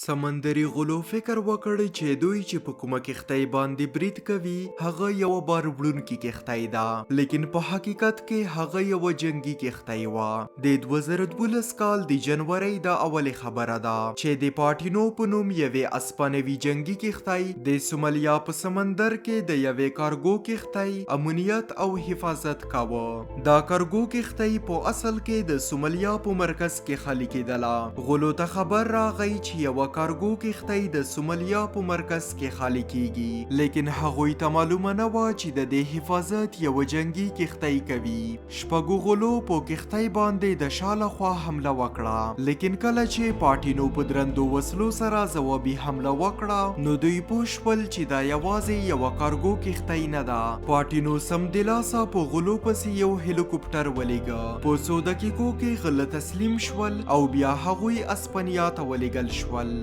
سمندري غلو فکر وکړ چې دوی چې په کومه کښتۍ باندې برید کوي هغه یوه بار وړونکې کښتۍ ده، لیکن په حقیقت کې هغه یوه جنگي کښتۍ وه. د 2012 کال د جنورۍ د اولې خبره ده چې د پاټینو په نوم یوې اسپانوي جنگي کښتۍ د سومالیا په سمندر کې د یوې کارګو کښتۍ امنیت او حفاظت کاوه. دا کارګو کښتۍ په اصل کې د سومالیا په مرکز کې خالي کېدله. غلو ته خبر راغی چې یوه کارګو کښتۍ د سومالیا په مرکز کې خالي کیږي، لیکن هغوی ته معلومه نه وه چې د دې حفاظت یوه جنگي کښتۍ کوي. شپږو غلو په کښتۍ باندې د شا له خوا حمله وکړه، لیکن کله چې پاټینو په درندو وسلو سره ځوابي حمله وکړه نو دوی پوه شول چې دا یوازې یوه کارګو کښتۍ نه ده. پاټینو سمدلاسه په غلو پسې یو هلیکوپټر ولېږه. په څو دقیقو کې غله تسلیم شول او بیا هغوی اسپانیا ته ولېږل شول.